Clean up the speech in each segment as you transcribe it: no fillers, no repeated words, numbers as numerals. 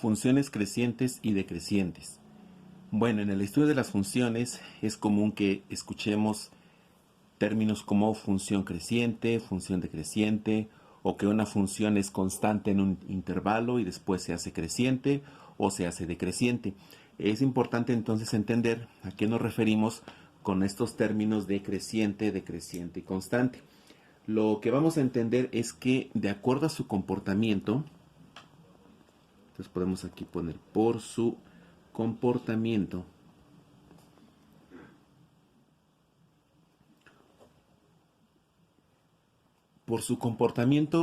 Funciones crecientes y decrecientes. Bueno, en el estudio de las funciones es común que escuchemos términos como función creciente, función decreciente, o que una función es constante en un intervalo y después se hace creciente o se hace decreciente. Es importante entonces entender a qué nos referimos con estos términos de creciente, decreciente y constante. Lo que vamos a entender es que de acuerdo a su comportamiento, entonces podemos aquí poner por su comportamiento,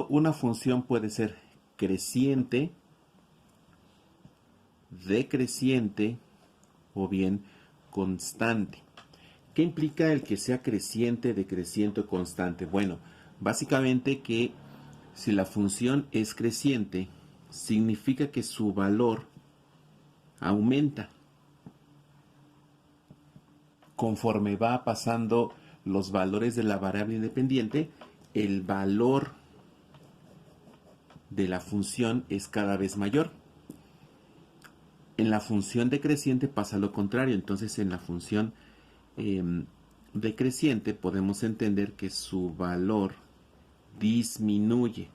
una función puede ser creciente, decreciente o bien constante. ¿Qué implica el que sea creciente, decreciente o constante? Bueno, básicamente que si la función es creciente, significa que su valor aumenta conforme va pasando los valores de la variable independiente. El valor de la función es cada vez mayor. En la función decreciente pasa lo contrario. Entonces en la función decreciente podemos entender que su valor disminuye.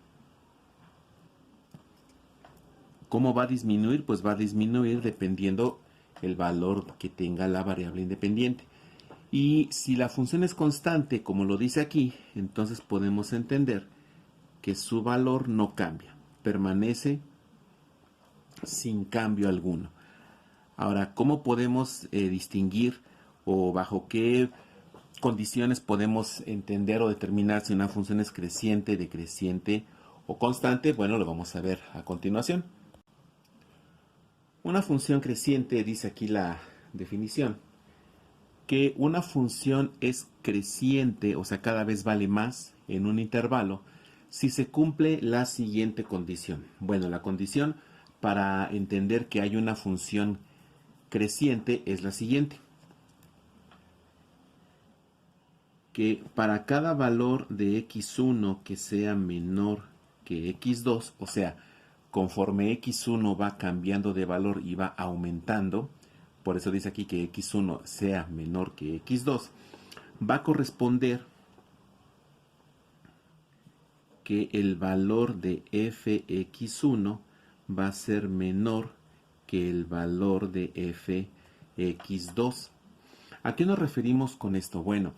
¿Cómo va a disminuir? Pues va a disminuir dependiendo el valor que tenga la variable independiente. Y si la función es constante, como lo dice aquí, entonces podemos entender que su valor no cambia, permanece sin cambio alguno. Ahora, ¿cómo podemos distinguir o bajo qué condiciones podemos entender o determinar si una función es creciente, decreciente o constante? Bueno, lo vamos a ver a continuación. Una función creciente, dice aquí la definición, que una función es creciente, o sea, cada vez vale más en un intervalo, si se cumple la siguiente condición. Bueno, la condición para entender que hay una función creciente es la siguiente: que para cada valor de x1 que sea menor que x2, o sea, conforme x1 va cambiando de valor y va aumentando, por eso dice aquí que x1 sea menor que x2, va a corresponder que el valor de fx1 va a ser menor que el valor de fx2. ¿A qué nos referimos con esto? Bueno,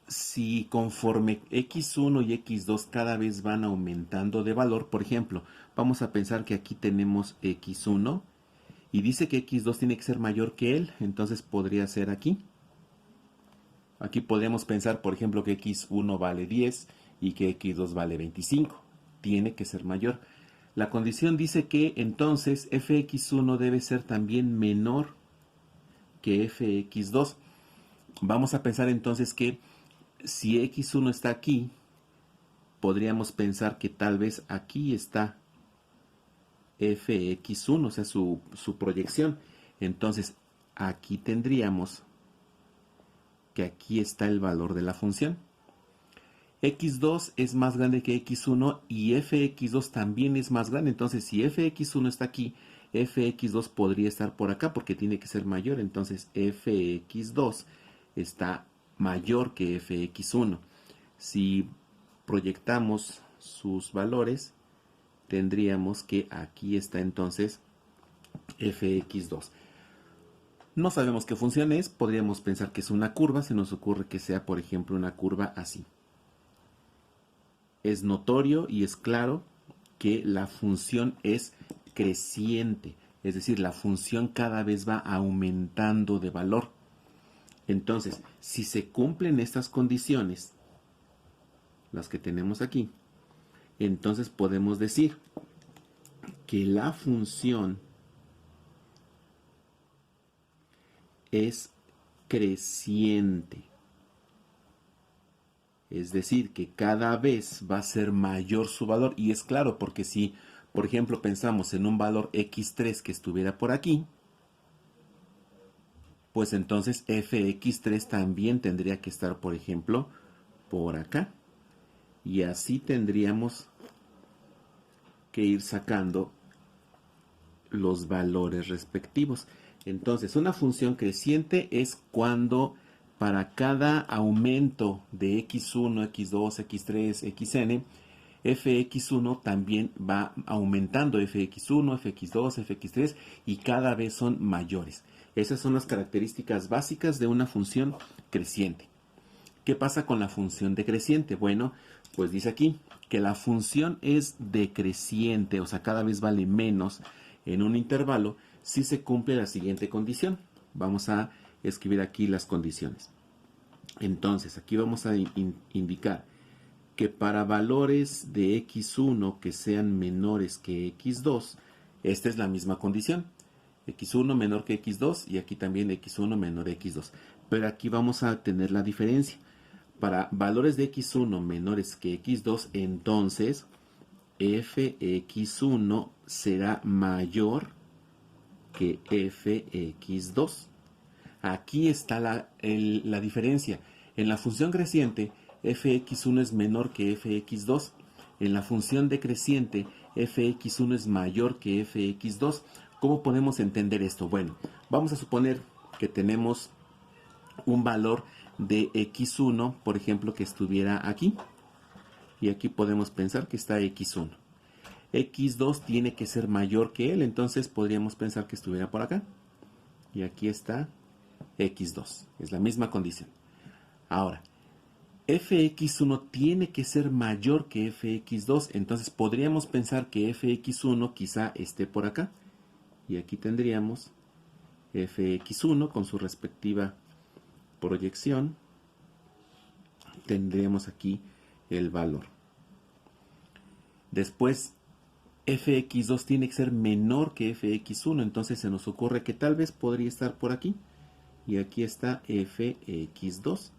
si conforme x1 y x2 cada vez van aumentando de valor, por ejemplo, vamos a pensar que aquí tenemos x1 y dice que x2 tiene que ser mayor que él, entonces podría ser aquí. Aquí podríamos pensar, por ejemplo, que x1 vale 10 y que x2 vale 25. Tiene que ser mayor. La condición dice que entonces fx1 debe ser también menor que fx2. Vamos a pensar entonces que si x1 está aquí, podríamos pensar que tal vez aquí está fx1, o sea, su proyección. Entonces, aquí tendríamos que aquí está el valor de la función. x2 es más grande que x1 y fx2 también es más grande. Entonces, si fx1 está aquí, fx2 podría estar por acá porque tiene que ser mayor. Entonces, fx2 está mayor que fx1. Si proyectamos sus valores, tendríamos que aquí está entonces fx2. No sabemos qué función es, podríamos pensar que es una curva, se nos ocurre que sea, por ejemplo, una curva así. Es notorio y es claro que la función es creciente, es decir, la función cada vez va aumentando de valor. Entonces, si se cumplen estas condiciones, las que tenemos aquí, entonces podemos decir que la función es creciente. Es decir, que cada vez va a ser mayor su valor. Y es claro, porque si, por ejemplo, pensamos en un valor x3 que estuviera por aquí, pues entonces fx3 también tendría que estar, por ejemplo, por acá. Y así tendríamos que ir sacando los valores respectivos. Entonces, una función creciente es cuando para cada aumento de x1, x2, x3, xn, fx1 también va aumentando fx1, fx2, fx3 y cada vez son mayores. Esas son las características básicas de una función creciente. ¿Qué pasa con la función decreciente? Bueno, pues dice aquí que la función es decreciente, o sea, cada vez vale menos en un intervalo si se cumple la siguiente condición. Vamos a escribir aquí las condiciones. Entonces, aquí vamos a indicar que para valores de x1 que sean menores que x2, esta es la misma condición. x1 menor que x2 y aquí también x1 menor que x2. Pero aquí vamos a tener la diferencia. Para valores de x1 menores que x2, entonces fx1 será mayor que fx2. Aquí está la diferencia. En la función creciente, fx1 es menor que fx2. En la función decreciente, fx1 es mayor que fx2. ¿Cómo podemos entender esto? Bueno, vamos a suponer que tenemos un valor de x1, por ejemplo, que estuviera aquí. Y aquí podemos pensar que está x1. x2 tiene que ser mayor que él, entonces podríamos pensar que estuviera por acá. Y aquí está x2. Es la misma condición. Ahora, fx1 tiene que ser mayor que fx2, entonces podríamos pensar que fx1 quizá esté por acá. Y aquí tendríamos fx1 con su respectiva proyección. Tendríamos aquí el valor. Después, fx2 tiene que ser menor que fx1, entonces se nos ocurre que tal vez podría estar por aquí. Y aquí está fx2.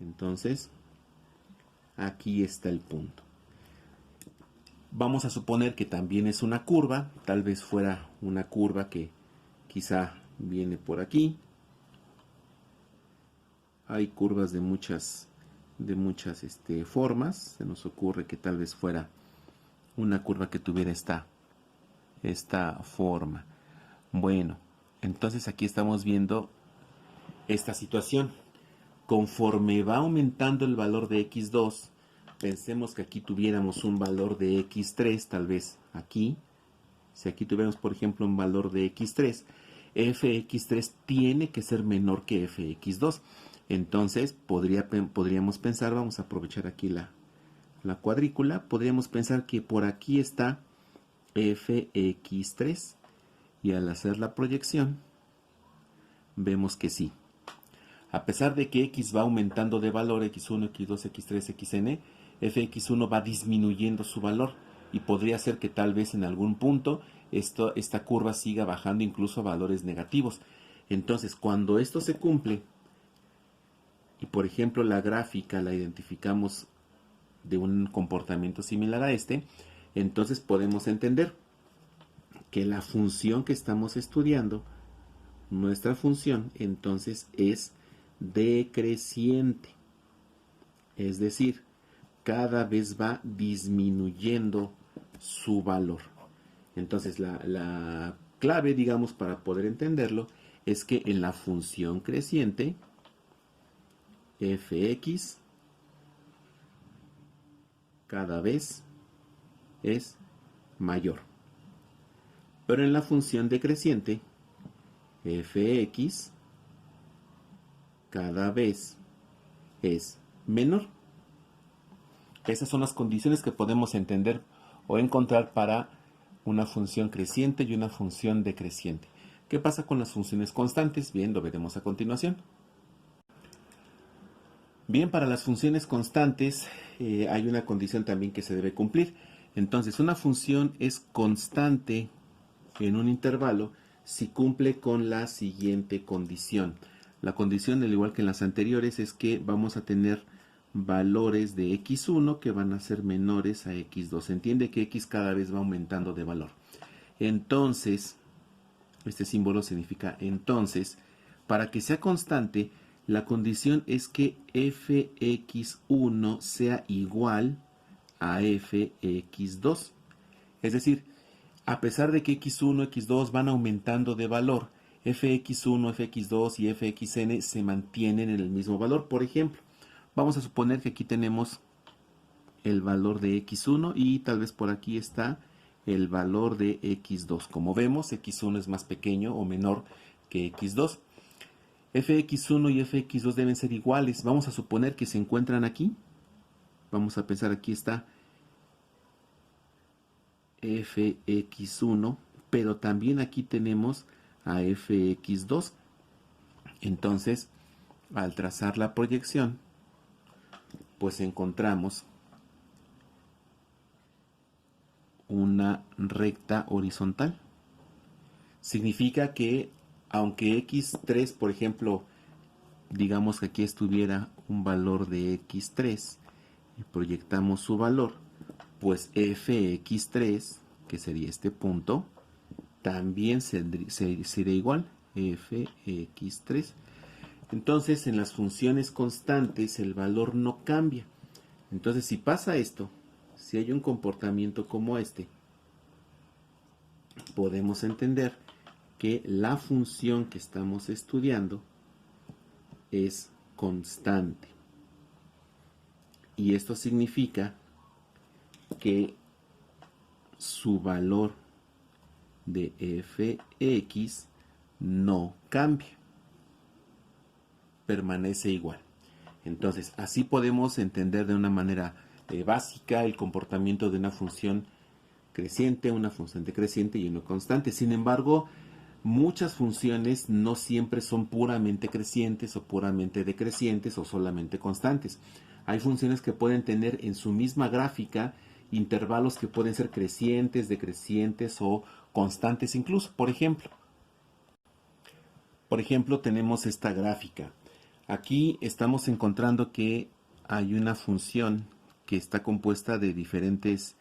Entonces, aquí está el punto. Vamos a suponer que también es una curva, tal vez fuera una curva que quizá viene por aquí. Hay curvas de muchas formas. Se nos ocurre que tal vez fuera una curva que tuviera esta forma. Bueno, entonces aquí estamos viendo esta situación. Conforme va aumentando el valor de x2, pensemos que aquí tuviéramos un valor de x3, tal vez aquí. Si aquí tuviéramos, por ejemplo, un valor de x3, fx3 tiene que ser menor que fx2. Entonces, podríamos pensar, vamos a aprovechar aquí la cuadrícula, podríamos pensar que por aquí está fx3. Y al hacer la proyección, vemos que sí. A pesar de que x va aumentando de valor, x1, x2, x3, xn, fx1 va disminuyendo su valor y podría ser que tal vez en algún punto esta curva siga bajando incluso a valores negativos. Entonces, cuando esto se cumple y por ejemplo la gráfica la identificamos de un comportamiento similar a este, entonces podemos entender que la función que estamos estudiando, nuestra función, entonces es decreciente. Es decir, cada vez va disminuyendo su valor. Entonces, la clave, digamos, para poder entenderlo, es que en la función creciente, fx cada vez es mayor. Pero en la función decreciente, fx cada vez es menor. Esas son las condiciones que podemos entender o encontrar para una función creciente y una función decreciente. ¿Qué pasa con las funciones constantes? Bien, lo veremos a continuación. Bien, para las funciones constantes hay una condición también que se debe cumplir. Entonces, una función es constante en un intervalo si cumple con la siguiente condición. La condición, al igual que en las anteriores, es que vamos a tener valores de x1 que van a ser menores a x2. Se entiende que x cada vez va aumentando de valor. Entonces, este símbolo significa entonces, para que sea constante, la condición es que fx1 sea igual a fx2. Es decir, a pesar de que x1, x2 van aumentando de valor, fx1, fx2 y fxn se mantienen en el mismo valor. Por ejemplo, vamos a suponer que aquí tenemos el valor de x1 y tal vez por aquí está el valor de x2. Como vemos, x1 es más pequeño o menor que x2. fx1 y fx2 deben ser iguales. Vamos a suponer que se encuentran aquí. Vamos a pensar, aquí está fx1, pero también aquí tenemos a fx2. Entonces, al trazar la proyección, pues encontramos una recta horizontal. Significa que aunque x3, por ejemplo, digamos que aquí estuviera un valor de x3 y proyectamos su valor, pues fx3, que sería este punto, también sería igual, fx3. Entonces, en las funciones constantes el valor no cambia. Entonces, si pasa esto, si hay un comportamiento como este, podemos entender que la función que estamos estudiando es constante. Y esto significa que su valor de fx no cambia, permanece igual. Entonces, así podemos entender de una manera básica el comportamiento de una función creciente, una función decreciente y una constante. Sin embargo, muchas funciones no siempre son puramente crecientes o puramente decrecientes o solamente constantes. Hay funciones que pueden tener en su misma gráfica intervalos que pueden ser crecientes, decrecientes o constantes incluso. Por ejemplo, tenemos esta gráfica. Aquí estamos encontrando que hay una función que está compuesta de diferentes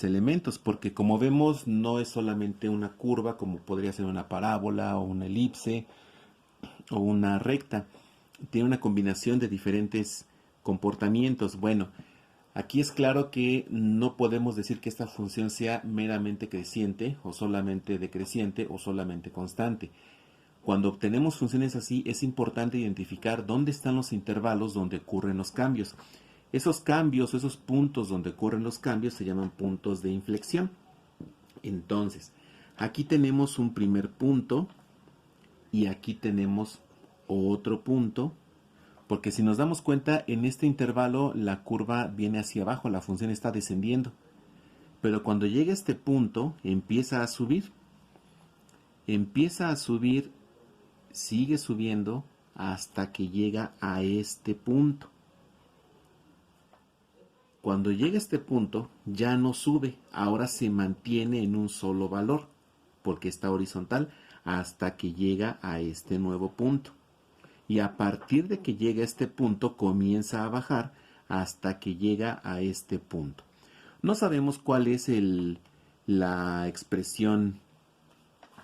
elementos, porque como vemos no es solamente una curva como podría ser una parábola o una elipse o una recta, tiene una combinación de diferentes comportamientos. Bueno, aquí es claro que no podemos decir que esta función sea meramente creciente o solamente decreciente o solamente constante. Cuando obtenemos funciones así, es importante identificar dónde están los intervalos donde ocurren los cambios. Esos cambios, esos puntos donde ocurren los cambios se llaman puntos de inflexión. Entonces, aquí tenemos un primer punto y aquí tenemos otro punto, porque si nos damos cuenta, en este intervalo la curva viene hacia abajo, la función está descendiendo. Pero cuando llega a este punto, empieza a subir, sigue subiendo hasta que llega a este punto. Cuando llega a este punto ya no sube, ahora se mantiene en un solo valor, porque está horizontal, hasta que llega a este nuevo punto. Y a partir de que llega a este punto comienza a bajar hasta que llega a este punto. No sabemos cuál es la expresión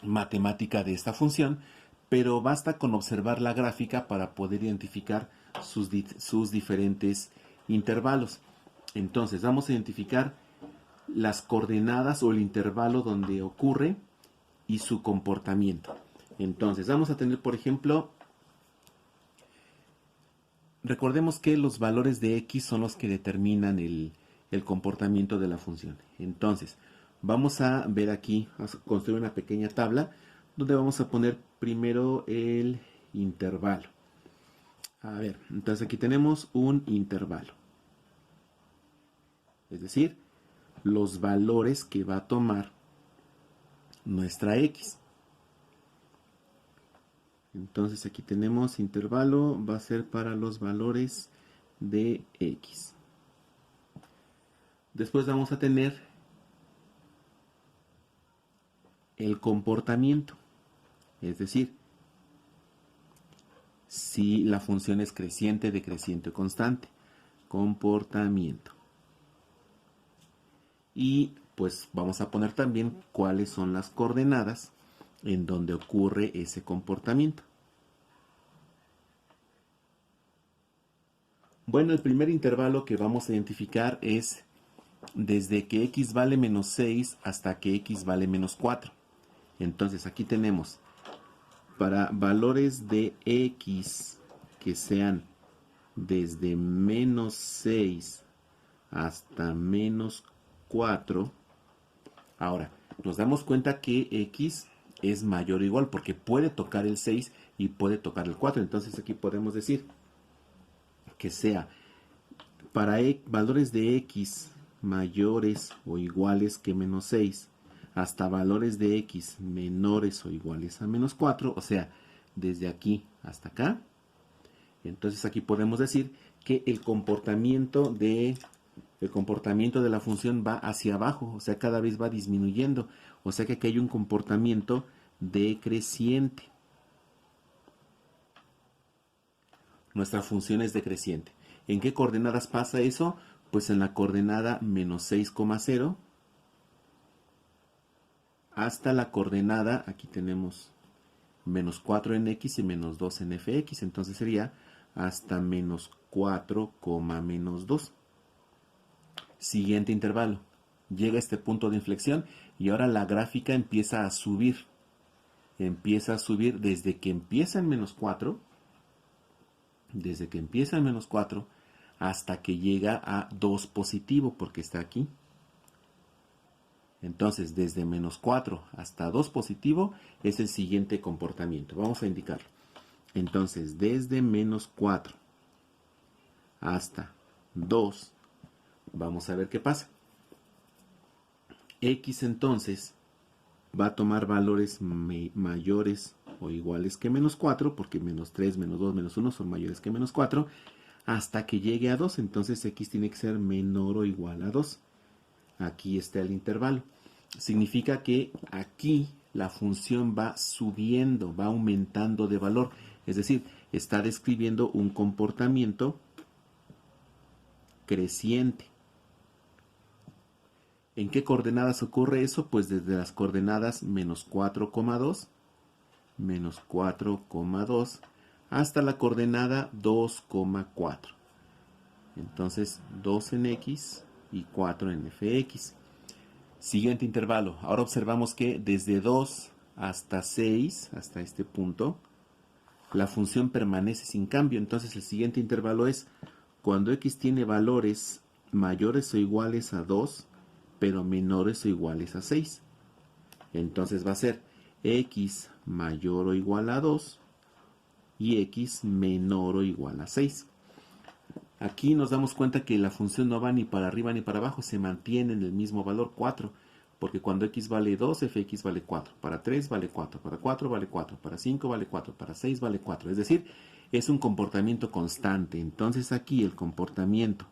matemática de esta función, pero basta con observar la gráfica para poder identificar sus diferentes intervalos. Entonces vamos a identificar las coordenadas o el intervalo donde ocurre y su comportamiento. Entonces vamos a tener, por ejemplo, recordemos que los valores de x son los que determinan el comportamiento de la función. Entonces vamos a ver aquí, vamos a construir una pequeña tabla donde vamos a poner primero el intervalo. A ver, entonces aquí tenemos un intervalo. Es decir, los valores que va a tomar nuestra x. Entonces aquí tenemos intervalo, va a ser para los valores de x. Después vamos a tener el comportamiento. Es decir, si la función es creciente, decreciente o constante. Comportamiento. Y pues vamos a poner también cuáles son las coordenadas en donde ocurre ese comportamiento. Bueno, el primer intervalo que vamos a identificar es desde que x vale menos 6 hasta que x vale menos 4. Entonces aquí tenemos para valores de x que sean desde menos 6 hasta menos 4. Ahora, nos damos cuenta que x es mayor o igual porque puede tocar el 6 y puede tocar el 4. Entonces aquí podemos decir que sea para valores de x mayores o iguales que menos 6 hasta valores de x menores o iguales a menos 4, o sea, desde aquí hasta acá. Entonces aquí podemos decir que el comportamiento de la función va hacia abajo, o sea, cada vez va disminuyendo, o sea que aquí hay un comportamiento decreciente. Nuestra función es decreciente. ¿En qué coordenadas pasa eso? Pues en la coordenada menos 6,0 hasta la coordenada, aquí tenemos menos 4 en x y menos 2 en fx, entonces sería hasta menos 4, menos 2. Siguiente intervalo. Llega a este punto de inflexión y ahora la gráfica empieza a subir. Empieza a subir desde que empieza en menos 4, hasta que llega a 2 positivo, porque está aquí. Entonces, desde menos 4 hasta 2 positivo es el siguiente comportamiento. Vamos a indicarlo. Entonces, desde menos 4 hasta 2, vamos a ver qué pasa. X entonces va a tomar valores mayores o iguales que menos 4, porque menos 3, menos 2, menos 1 son mayores que menos 4, hasta que llegue a 2. Entonces x tiene que ser menor o igual a 2. Aquí está el intervalo. Significa que aquí la función va subiendo, va aumentando de valor. Es decir, está describiendo un comportamiento creciente. ¿En qué coordenadas ocurre eso? Pues desde las coordenadas menos 4,2, hasta la coordenada 2,4. Entonces 2 en x y 4 en fx. Siguiente intervalo. Ahora observamos que desde 2 hasta 6, hasta este punto, la función permanece sin cambio. Entonces el siguiente intervalo es cuando x tiene valores mayores o iguales a 2, pero menores o iguales a 6. Entonces va a ser x mayor o igual a 2 y x menor o igual a 6. Aquí nos damos cuenta que la función no va ni para arriba ni para abajo, se mantiene en el mismo valor 4, porque cuando x vale 2, fx vale 4, para 3 vale 4, para 4 vale 4, para 5 vale 4, para 6 vale 4, es decir, es un comportamiento constante. Entonces aquí el comportamiento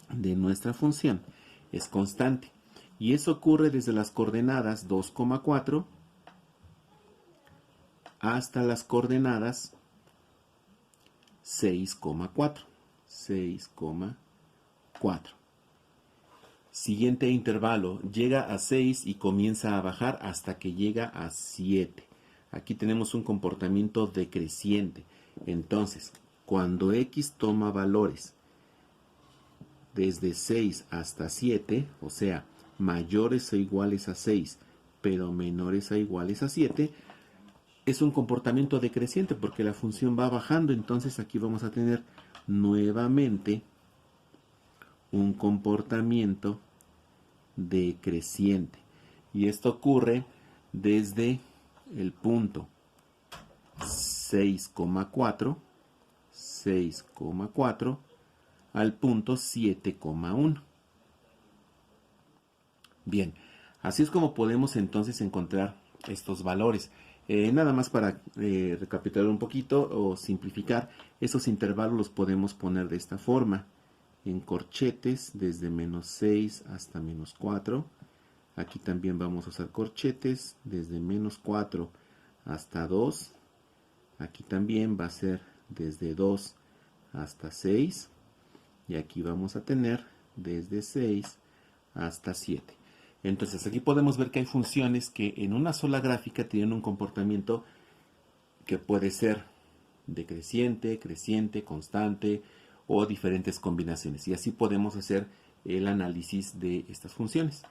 de nuestra función es constante, y eso ocurre desde las coordenadas 2,4 hasta las coordenadas 6,4. Siguiente intervalo, llega a 6 y comienza a bajar hasta que llega a 7. Aquí tenemos un comportamiento decreciente. Entonces, cuando x toma valores desde 6 hasta 7, o sea, mayores o iguales a 6, pero menores o iguales a 7, es un comportamiento decreciente porque la función va bajando. Entonces aquí vamos a tener nuevamente un comportamiento decreciente, y esto ocurre desde el punto 6,4 al punto 7,1. Bien, así es como podemos entonces encontrar estos valores. Nada más para recapitular un poquito o simplificar, esos intervalos los podemos poner de esta forma: en corchetes desde menos 6 hasta menos 4. Aquí también vamos a usar corchetes desde menos 4 hasta 2. Aquí también va a ser desde 2 hasta 6. Y aquí vamos a tener desde 6 hasta 7. Entonces aquí podemos ver que hay funciones que en una sola gráfica tienen un comportamiento que puede ser decreciente, creciente, constante o diferentes combinaciones. Y así podemos hacer el análisis de estas funciones.